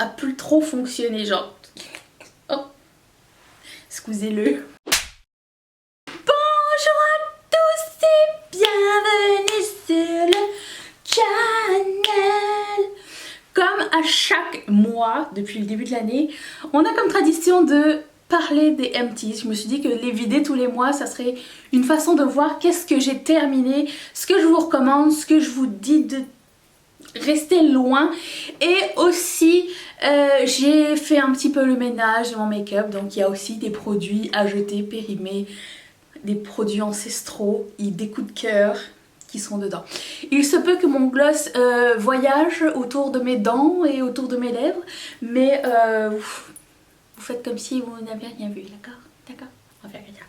a plus trop fonctionné, genre. Oh, excusez-le. Bonjour à tous et bienvenue sur le channel. Comme à chaque mois depuis le début de l'année, on a comme tradition de parler des empties. Je me suis dit que les vider tous les mois, ça serait une façon de voir qu'est-ce que j'ai terminé, ce que je vous recommande, ce que je vous dis de rester loin. Et aussi j'ai fait un petit peu le ménage de mon make-up, donc il y a aussi des produits à jeter, périmés, des produits ancestraux et des coups de cœur qui sont dedans. Il se peut que mon gloss voyage autour de mes dents et autour de mes lèvres, mais vous faites comme si vous n'avez rien vu, d'accord? D'accord? On va faire comme ça.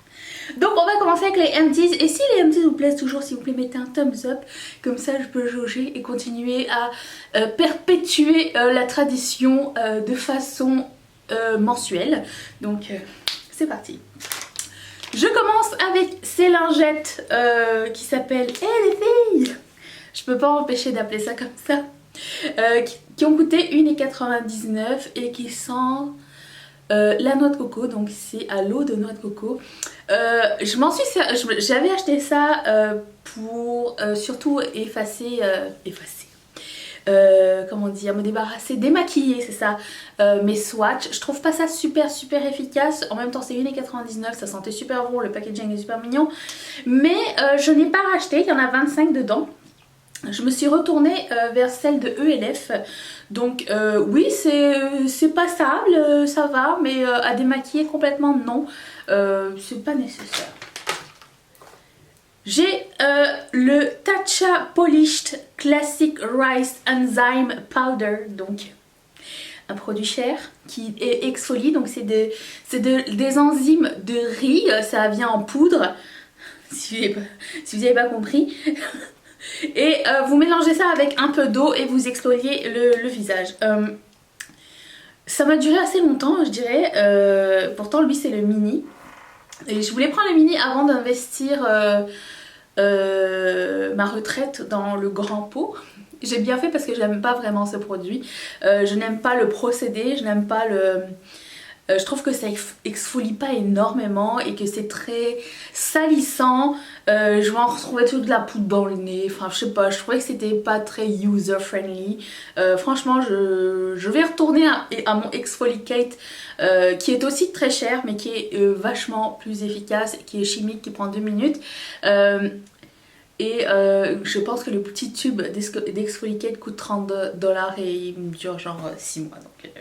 Donc on va commencer avec les empties, et si les empties vous plaisent toujours, s'il vous plaît mettez un thumbs up, comme ça je peux jauger et continuer à perpétuer la tradition de façon mensuelle. Donc c'est parti. Je commence avec ces lingettes qui s'appellent les filles, je peux pas empêcher d'appeler ça comme ça, qui ont coûté 1,99 et qui sentent la noix de coco, donc c'est à l'eau de noix de coco. J'avais acheté ça pour surtout comment dire, me débarrasser, démaquiller, c'est ça, mes swatchs. Je trouve pas ça super efficace. En même temps c'est 1,99, ça sentait super bon, le packaging est super mignon, mais je n'ai pas racheté, il y en a 25 dedans. Je me suis retournée vers celle de ELF, donc oui c'est passable, ça va, mais à démaquiller complètement non, c'est pas nécessaire. J'ai le Tatcha Polished Classic Rice Enzyme Powder, donc un produit cher qui exfolie, donc c'est des enzymes de riz, ça vient en poudre, si vous n'avez pas compris. Et vous mélangez ça avec un peu d'eau et vous exfoliez le visage. Ça m'a duré assez longtemps, je dirais. Pourtant lui c'est le mini. Et je voulais prendre le mini avant d'investir ma retraite dans le grand pot. J'ai bien fait parce que je n'aime pas vraiment ce produit. Je n'aime pas le procédé, je n'aime pas le... je trouve que ça exfolie pas énormément et que c'est très salissant. Je vais en retrouver toute la poudre dans le nez. Enfin, je sais pas, je trouvais que c'était pas très user friendly. Franchement, je vais retourner à mon Exfoliate qui est aussi très cher mais qui est vachement plus efficace, qui est chimique, qui prend 2 minutes. Et je pense que le petit tube d'Exfoliate coûte 30 $ et il me dure genre 6 mois. Donc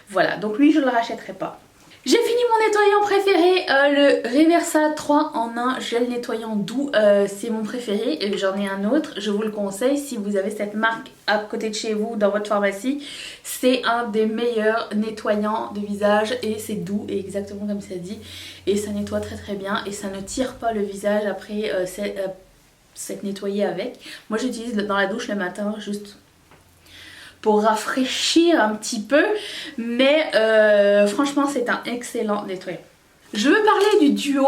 voilà, donc lui je ne le rachèterai pas. J'ai fini mon nettoyant préféré, le Reversa 3 en 1 gel nettoyant doux, c'est mon préféré et j'en ai un autre, je vous le conseille si vous avez cette marque à côté de chez vous dans votre pharmacie. C'est un des meilleurs nettoyants de visage et c'est doux et exactement comme ça dit, et ça nettoie très bien et ça ne tire pas le visage après s'être nettoyé avec. Moi j'utilise dans la douche le matin juste pour rafraîchir un petit peu, mais franchement c'est un excellent nettoyant. Je veux parler du duo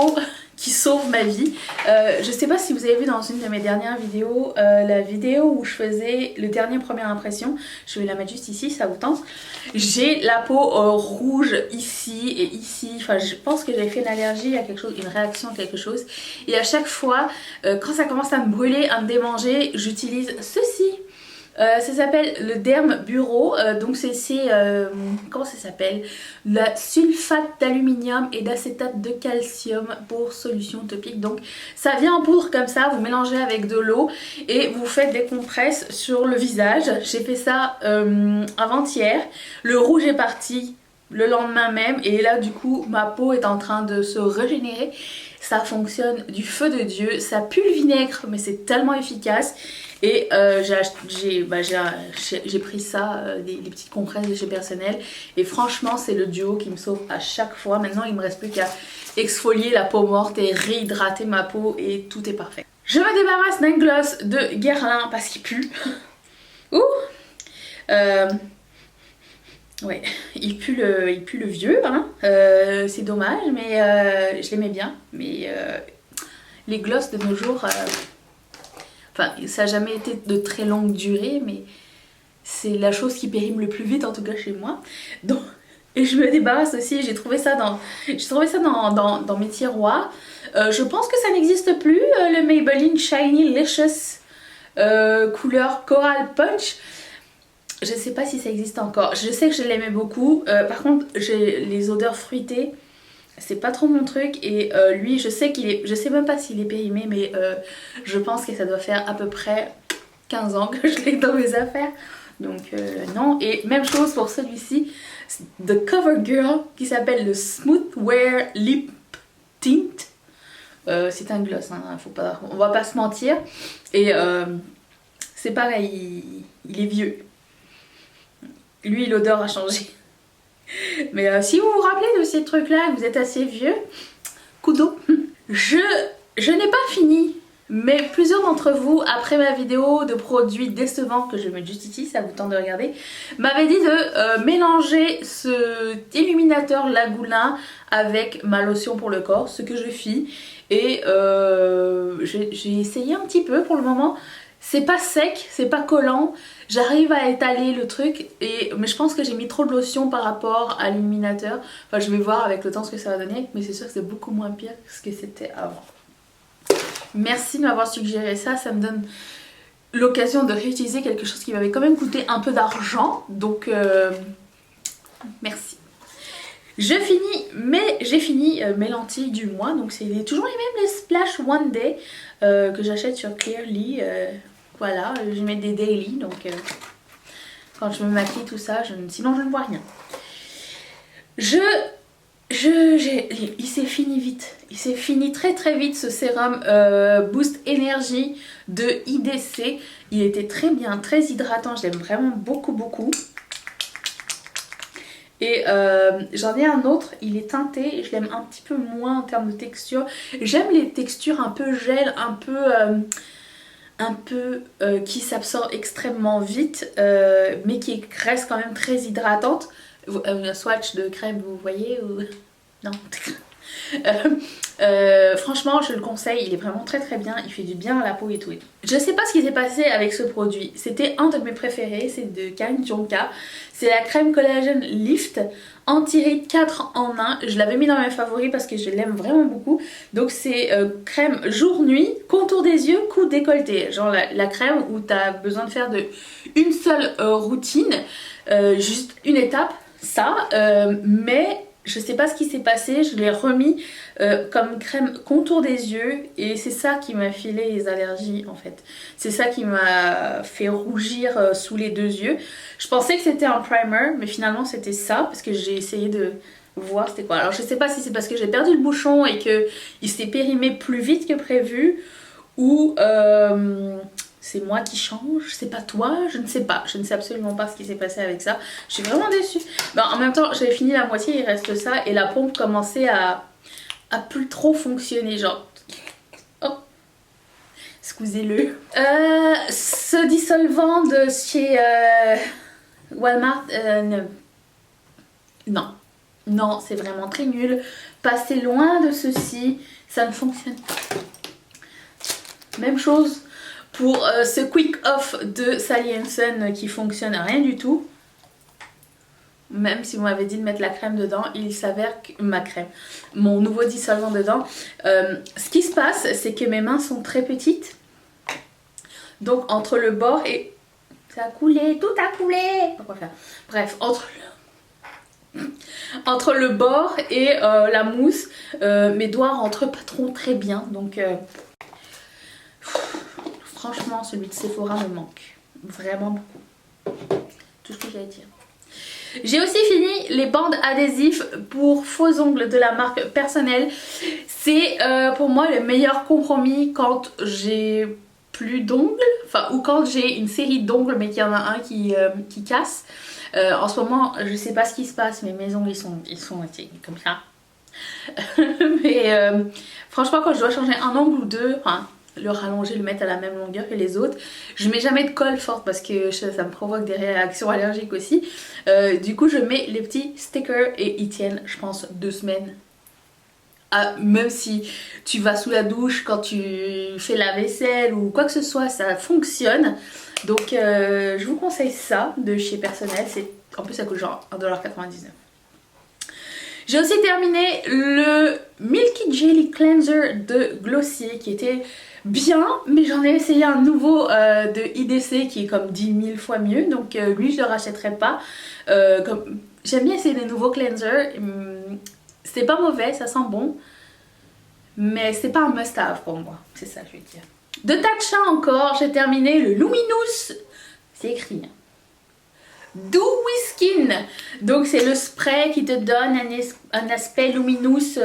qui sauve ma vie. Je sais pas si vous avez vu dans une de mes dernières vidéos, la vidéo où je faisais le dernier première impression, je vais la mettre juste ici, ça vous tente. J'ai la peau rouge ici et ici, enfin je pense que j'avais fait une allergie à quelque chose, une réaction à quelque chose, et à chaque fois quand ça commence à me brûler, à me démanger, j'utilise ceci. Ça s'appelle le Derm Bureau, donc c'est comment ça s'appelle, la sulfate d'aluminium et d'acétate de calcium pour solution topique. Donc ça vient en poudre comme ça, vous mélangez avec de l'eau et vous faites des compresses sur le visage. J'ai fait ça avant-hier, le rouge est parti le lendemain même et là du coup ma peau est en train de se régénérer. Ça fonctionne du feu de Dieu, ça pue le vinaigre mais c'est tellement efficace. Et j'ai pris ça, les petites compresses de chez Personnel, et franchement c'est le duo qui me sauve à chaque fois. Maintenant il me reste plus qu'à exfolier la peau morte et réhydrater ma peau et tout est parfait. Je me débarrasse d'un gloss de Guerlain parce qu'il pue. Ouh, ouais, il pue le vieux, hein. C'est dommage, mais je l'aimais bien. Mais les gloss de nos jours, enfin ça n'a jamais été de très longue durée, mais c'est la chose qui périme le plus vite, en tout cas chez moi. Donc, et je me débarrasse aussi, j'ai trouvé ça dans mes tiroirs. Je pense que ça n'existe plus, le Maybelline Shiny Licious couleur Coral Punch. Je sais pas si ça existe encore. Je sais que je l'aimais beaucoup. Par contre, j'ai les odeurs fruitées. C'est pas trop mon truc. Et lui, je sais qu'il est... Je sais même pas s'il est périmé, mais je pense que ça doit faire à peu près 15 ans que je l'ai dans mes affaires. Donc non. Et même chose pour celui-ci. The CoverGirl qui s'appelle le Smooth Wear Lip Tint. C'est un gloss, hein, on va pas se mentir. Et c'est pareil, il est vieux. Lui, l'odeur a changé. Mais si vous vous rappelez de ces trucs-là, vous êtes assez vieux, kudo. Je n'ai pas fini, mais plusieurs d'entre vous, après ma vidéo de produits décevants que je vais mettre juste ici, ça vous tente de regarder, m'avaient dit de mélanger cet illuminateur Laguna avec ma lotion pour le corps, ce que je fis. Et j'ai essayé un petit peu pour le moment. C'est pas sec, c'est pas collant. J'arrive à étaler le truc, mais je pense que j'ai mis trop de lotion par rapport à l'illuminateur. Enfin, je vais voir avec le temps ce que ça va donner, mais c'est sûr que c'est beaucoup moins pire que ce que c'était avant. Merci de m'avoir suggéré ça, ça me donne l'occasion de réutiliser quelque chose qui m'avait quand même coûté un peu d'argent. Donc, merci. J'ai fini mes lentilles du mois, donc c'est toujours les mêmes, les Splash One Day que j'achète sur Clearly. Voilà, je mets des daily, donc quand je me maquille tout ça, sinon je ne vois rien. Il s'est fini vite, il s'est fini très très vite ce sérum Boost Énergie de IDC. Il était très bien, très hydratant, je l'aime vraiment beaucoup beaucoup. Et j'en ai un autre, il est teinté, je l'aime un petit peu moins en termes de texture. J'aime les textures un peu gel, un peu qui s'absorbent extrêmement vite, mais qui restent quand même très hydratantes. Un swatch de crème, vous voyez ou... Non. Franchement, je le conseille, il est vraiment très très bien, il fait du bien à la peau et tout. Je sais pas ce qui s'est passé avec ce produit, c'était un de mes préférés, c'est de Karen Jonka. C'est la crème collagène Lift anti-rides 4 en 1. Je l'avais mis dans mes favoris parce que je l'aime vraiment beaucoup. Donc c'est crème jour-nuit, contour des yeux, cou décolleté. Genre la crème où tu as besoin de faire une seule routine, juste une étape, ça. Mais je sais pas ce qui s'est passé, je l'ai remis comme crème contour des yeux et c'est ça qui m'a filé les allergies en fait. C'est ça qui m'a fait rougir sous les deux yeux. Je pensais que c'était un primer mais finalement c'était ça parce que j'ai essayé de voir c'était quoi. Alors je sais pas si c'est parce que j'ai perdu le bouchon et qu'il s'est périmé plus vite que prévu ou c'est moi qui change, c'est pas toi, je ne sais pas. Je ne sais absolument pas ce qui s'est passé avec ça. Je suis vraiment déçue. Ben, en même temps, j'avais fini la moitié, il reste ça. Et la pompe commençait à plus trop fonctionner. Genre... Oh, excusez-le. Ce dissolvant de chez Walmart, non. Non, c'est vraiment très nul. Passez loin de ceci, ça ne fonctionne pas. Même chose pour ce Quick Off de Sally Hansen qui fonctionne rien du tout. Même si vous m'avez dit de mettre la crème dedans, il s'avère que mon nouveau dissolvant dedans. Ce qui se passe, c'est que mes mains sont très petites. Donc entre le bord et... Ça a coulé, tout a coulé. Pourquoi faire? Bref, entre le bord et la mousse, mes doigts rentrent pas trop très bien. Donc... franchement, celui de Sephora me manque. Vraiment beaucoup. Tout ce que j'ai à dire. J'ai aussi fini les bandes adhésifs pour faux ongles de la marque Personnelle. C'est pour moi le meilleur compromis quand j'ai plus d'ongles. Enfin, ou quand j'ai une série d'ongles mais qu'il y en a un qui casse. En ce moment, je sais pas ce qui se passe, mais mes ongles ils sont comme ça. Mais franchement, quand je dois changer un ongle ou deux... Enfin, le rallonger, le mettre à la même longueur que les autres. Je mets jamais de colle forte parce que ça me provoque des réactions allergiques aussi. Du coup je mets les petits stickers et ils tiennent je pense 2 semaines même si tu vas sous la douche quand tu fais la vaisselle ou quoi que ce soit, ça fonctionne. Donc je vous conseille ça de chez Personnel. En plus ça coûte genre 1,99 $. J'ai aussi terminé le Milky Jelly Cleanser de Glossier qui était bien, mais j'en ai essayé un nouveau de IDC qui est comme 10 000 fois mieux, donc lui je le rachèterai pas. J'aime bien essayer des nouveaux cleansers, c'est pas mauvais, ça sent bon, mais c'est pas un must-have pour moi, c'est ça que je veux dire. De Tatcha encore, j'ai terminé le Luminous, c'est écrit, hein. Dewy Skin, donc c'est le spray qui te donne un aspect luminous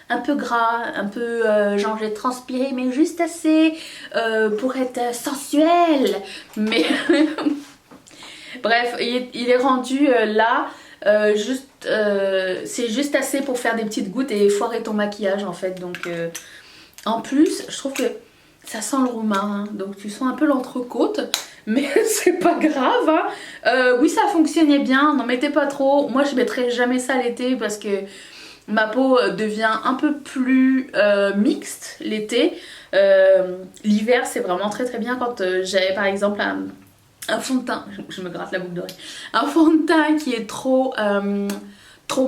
un peu gras, un peu genre j'ai transpiré mais juste assez pour être sensuel. Mais bref, il est rendu là, c'est juste assez pour faire des petites gouttes et foirer ton maquillage en fait. Donc en plus, je trouve que ça sent le romarin, donc tu sens un peu l'entrecôte, mais c'est pas grave, hein. Oui, ça fonctionnait bien, n'en mettez pas trop. Moi je mettrai jamais ça l'été parce que ma peau devient un peu plus mixte l'été. L'hiver c'est vraiment très très bien quand j'avais par exemple un fond de teint, je me gratte la boucle d'oreille, un fond de teint qui est trop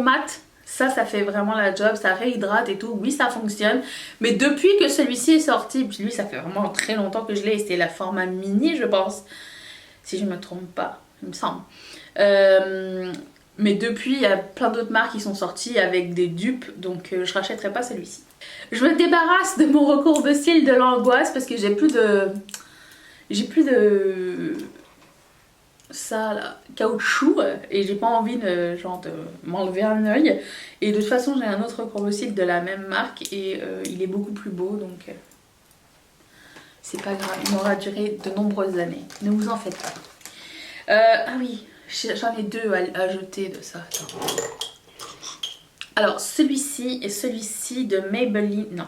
mat. Ça fait vraiment la job, ça réhydrate et tout, oui ça fonctionne. Mais depuis que celui-ci est sorti, puis lui ça fait vraiment très longtemps que je l'ai, et c'est la format mini je pense, si je me trompe pas, il me semble. Mais depuis il y a plein d'autres marques qui sont sorties avec des dupes, donc je rachèterai pas celui-ci. Je me débarrasse de mon recourbe-cils de l'angoisse parce que j'ai plus de ça là, caoutchouc, et j'ai pas envie de m'enlever un œil. Et de toute façon j'ai un autre recourbe-cils de la même marque et il est beaucoup plus beau, donc c'est pas grave, il m'aura duré de nombreuses années, ne vous en faites pas. Ah oui, j'en ai deux à jeter de ça. Attends. Alors celui-ci et celui-ci de Maybelline, non,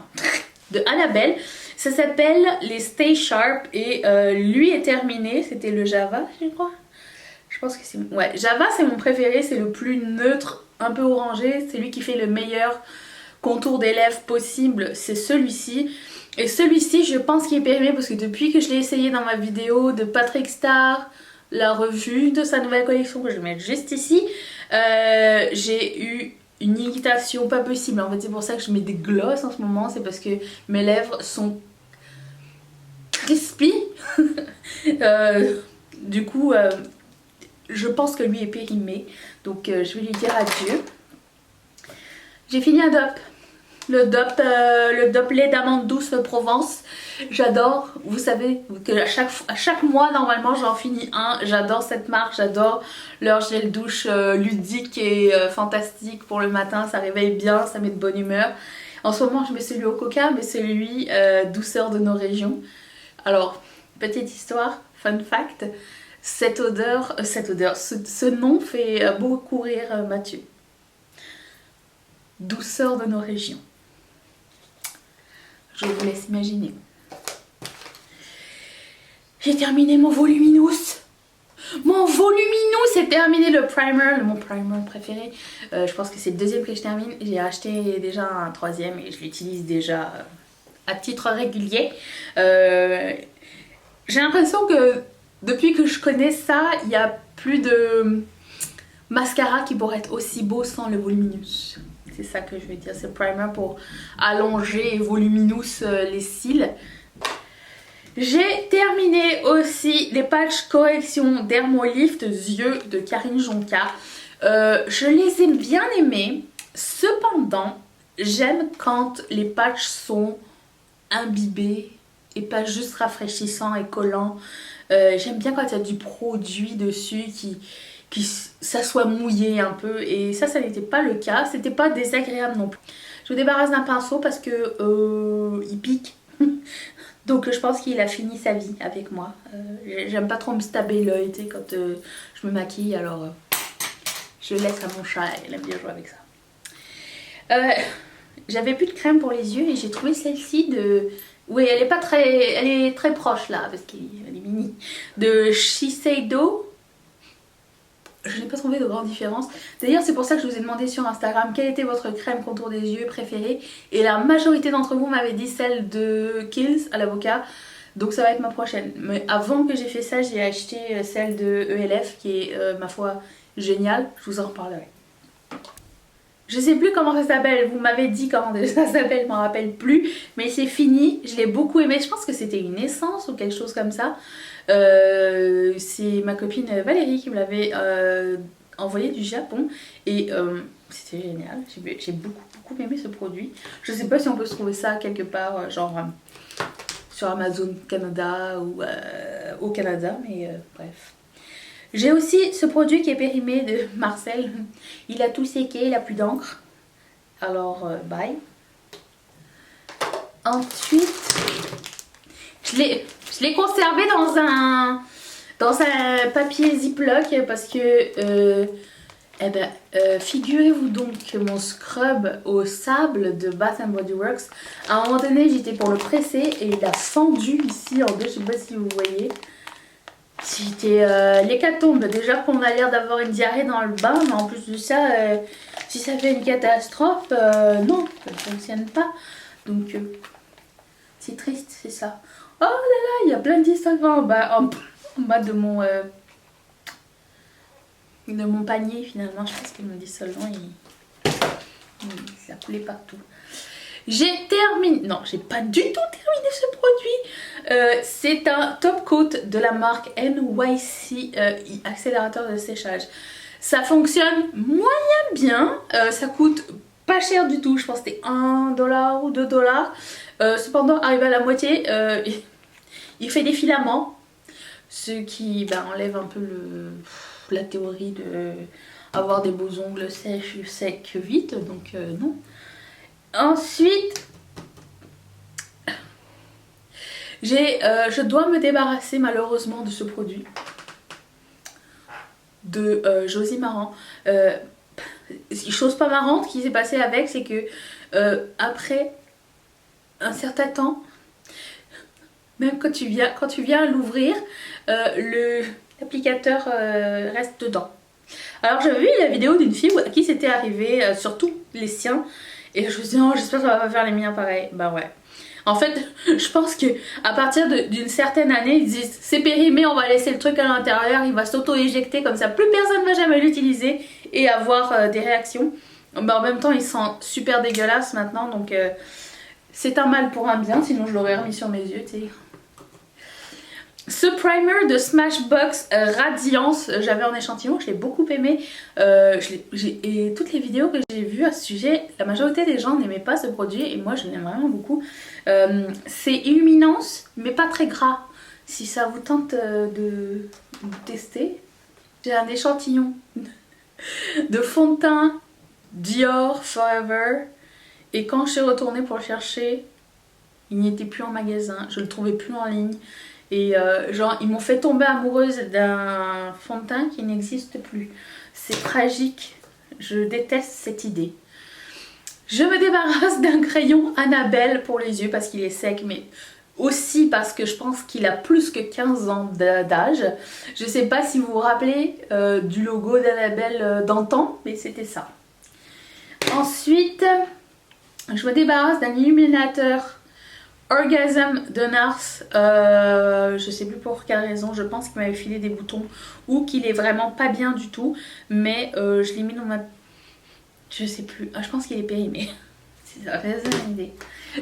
de Annabelle. Ça s'appelle les Stay Sharp et lui est terminé, c'était le Java je crois. Je pense que c'est... Ouais, Java c'est mon préféré, c'est le plus neutre, un peu orangé, c'est lui qui fait le meilleur contour des lèvres possible, c'est celui-ci. Et celui-ci je pense qu'il est périmé parce que depuis que je l'ai essayé dans ma vidéo de Patrick Star, la revue de sa nouvelle collection que je vais mettre juste ici, j'ai eu une irritation pas possible. En fait c'est pour ça que je mets des gloss en ce moment, c'est parce que mes lèvres sont crispy. Du coup je pense que lui est périmé, donc je vais lui dire adieu. J'ai fini un DOP, le DOP lait d'amande douce Provence. J'adore, vous savez que à chaque mois normalement j'en finis un. J'adore cette marque, j'adore leur gel douche ludique et fantastique pour le matin, ça réveille bien, ça met de bonne humeur. En ce moment je mets celui au coca, mais celui douceur de nos régions. Alors petite histoire, fun fact, ce nom fait beaucoup rire Mathieu. Douceur de nos régions. Je vous laisse imaginer. J'ai terminé mon Voluminous. Mon Voluminous est terminé, le primer, mon primer préféré. Je pense que c'est le deuxième que je termine. J'ai acheté déjà un troisième et je l'utilise déjà à titre régulier. J'ai l'impression que depuis que je connais ça, il n'y a plus de mascara qui pourrait être aussi beau sans le Voluminous. C'est ça que je veux dire, c'est le primer pour allonger et voluminous les cils. J'ai terminé aussi les patchs correction Dermolift yeux de Karine Jonka. Je les ai bien aimés, cependant j'aime quand les patchs sont imbibés et pas juste rafraîchissants et collants. J'aime bien quand il y a du produit dessus qui ça soit mouillé un peu, et ça n'était pas le cas, c'était pas désagréable non plus. Je me débarrasse d'un pinceau parce que il pique. Donc je pense qu'il a fini sa vie avec moi. J'aime pas trop me stabber l'œil quand je me maquille, alors je laisse à mon chat, elle aime bien jouer avec ça. J'avais plus de crème pour les yeux et j'ai trouvé celle-ci de... Oui, elle est très proche là, parce qu'elle est mini. De Shiseido. je n'ai pas trouvé de grande différence. D'ailleurs c'est pour ça que je vous ai demandé sur Instagram quelle était votre crème contour des yeux préférée. Et la majorité d'entre vous m'avait dit celle de Kiehl's à l'avocat. Donc ça va être ma prochaine. Mais avant que j'ai fait ça, j'ai acheté celle de ELF qui est ma foi géniale. Je vous en reparlerai. Je sais plus comment ça s'appelle, vous m'avez dit comment ça s'appelle, je m'en rappelle plus. Mais c'est fini, je l'ai beaucoup aimé, je pense que c'était une essence ou quelque chose comme ça. C'est ma copine Valérie qui me l'avait envoyé du Japon. Et c'était génial, j'ai beaucoup aimé ce produit. Je sais pas si on peut se trouver ça quelque part, genre sur Amazon Canada ou au Canada, mais bref. J'ai aussi ce produit qui est périmé de Marcel. Il a tout séqué, il a plus d'encre. Alors, bye. Ensuite, je l'ai conservé dans un papier Ziploc parce que, figurez-vous donc que mon scrub au sable de Bath & Body Works, à un moment donné, j'étais pour le presser et il a fendu ici en deux, je sais pas si vous voyez. C'était l'hécatombe. Déjà qu'on a l'air d'avoir une diarrhée dans le bain, mais en plus de ça, si ça fait une catastrophe, non, ça ne fonctionne pas. Donc, c'est triste, c'est ça. Oh là là, il y a plein d'histoires en bas de mon panier finalement. Je pense que mon dissolvant, ça coulait partout. J'ai terminé, non j'ai pas du tout terminé ce produit, c'est un top coat de la marque NYC accélérateur de séchage. Ça fonctionne moyen bien, ça coûte pas cher du tout, je pense que c'était 1$ ou 2$. Cependant arrivé à la moitié, il fait des filaments, ce qui enlève un peu la théorie de avoir des beaux ongles secs vite, donc non. Ensuite, je dois me débarrasser malheureusement de ce produit de Josie Maran. Chose pas marrante qui s'est passée avec, c'est que après un certain temps, même quand tu viens l'ouvrir, l'applicateur reste dedans. Alors j'avais vu la vidéo d'une fille à qui c'était arrivé, surtout les siens. Et je me suis dit, oh, j'espère que ça va pas faire les miens pareil. Bah ouais. En fait, je pense que à partir d'une certaine année, ils disent c'est périmé, on va laisser le truc à l'intérieur, il va s'auto-éjecter comme ça, plus personne va jamais l'utiliser et avoir des réactions. Bah, en même temps, il sent super dégueulasse maintenant, donc c'est un mal pour un bien, sinon je l'aurais remis sur mes yeux, tu sais. Ce primer de Smashbox Radiance, j'avais en échantillon, je l'ai beaucoup aimé. Et toutes les vidéos que j'ai vues à ce sujet, la majorité des gens n'aimaient pas ce produit et moi je l'aime vraiment beaucoup. C'est Illuminance, mais pas très gras. Si ça vous tente de tester, j'ai un échantillon de fond de teint Dior Forever. Et quand je suis retournée pour le chercher, il n'était plus en magasin, je le trouvais plus en ligne. Et genre ils m'ont fait tomber amoureuse d'un fond de teint qui n'existe plus. C'est tragique, je déteste cette idée. Je me débarrasse d'un crayon Annabelle pour les yeux parce qu'il est sec, mais aussi parce que je pense qu'il a plus que 15 ans d'âge. Je sais pas si vous vous rappelez du logo d'Annabelle d'antan, mais c'était ça. Ensuite, je me débarrasse d'un illuminateur Orgasm de Nars, je sais plus pour quelle raison, je pense qu'il m'avait filé des boutons ou qu'il est vraiment pas bien du tout, mais je l'ai mis dans ma... je sais plus, je pense qu'il est périmé, c'est ça, une idée.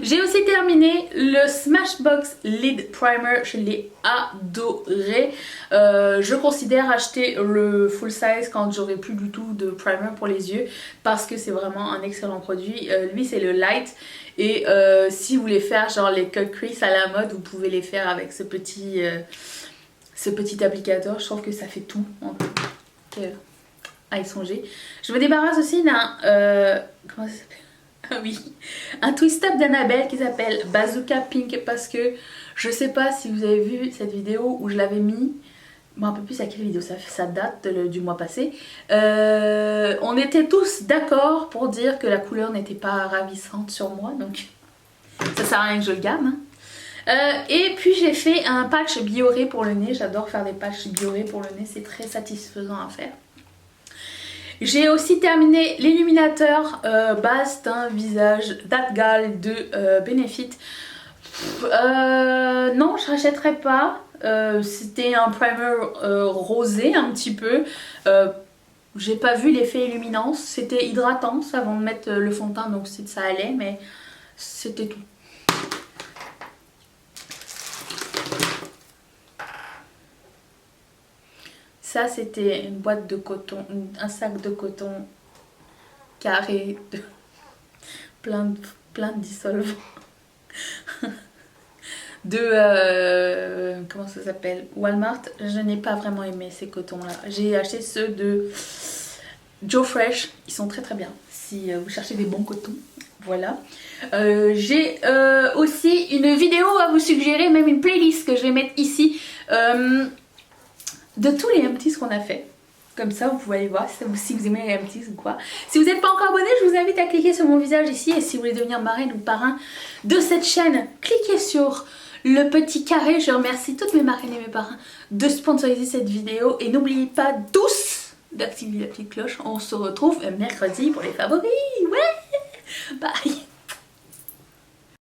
J'ai aussi terminé le Smashbox Lid Primer, je l'ai adoré. Je considère acheter le full size quand j'aurai plus du tout de primer pour les yeux parce que c'est vraiment un excellent produit. Lui c'est le light et si vous voulez faire genre les cut crease à la mode, vous pouvez les faire avec ce petit applicateur. Je trouve que ça fait tout. À y songer. Je me débarrasse aussi d'un... comment ça s'appelle ? Ah oui, un twist-up d'Annabelle qui s'appelle Bazooka Pink parce que je sais pas si vous avez vu cette vidéo où je l'avais mis, bon, un peu plus à quelle vidéo, ça date du mois passé. On était tous d'accord pour dire que la couleur n'était pas ravissante sur moi, donc ça sert à rien que je le garde. Hein. Et puis j'ai fait un patch Bioré pour le nez, j'adore faire des patchs Bioré pour le nez, c'est très satisfaisant à faire. J'ai aussi terminé l'illuminateur base teint visage That Gal de Benefit. Non, je rachèterai pas. C'était un primer rosé un petit peu. J'ai pas vu l'effet illuminance. C'était hydratant avant de mettre le fond de teint, donc ça allait, mais c'était tout. Ça, c'était une boîte de coton, un sac de coton carré de plein de dissolvants. De comment ça s'appelle, Walmart. Je n'ai pas vraiment aimé ces cotons là. J'ai acheté ceux de Joe Fresh, ils sont très bien si vous cherchez des bons cotons. Voilà. J'ai aussi une vidéo à vous suggérer, même une playlist que je vais mettre ici de tous les empties qu'on a fait. Comme ça vous pouvez aller voir si vous aimez les empties ou quoi. Si vous n'êtes pas encore abonné, je vous invite à cliquer sur mon visage ici. Et si vous voulez devenir marraine ou parrain de cette chaîne, cliquez sur le petit carré. Je remercie toutes mes marraines et mes parrains de sponsoriser cette vidéo. Et n'oubliez pas tous d'activer la petite cloche. On se retrouve mercredi pour les favoris.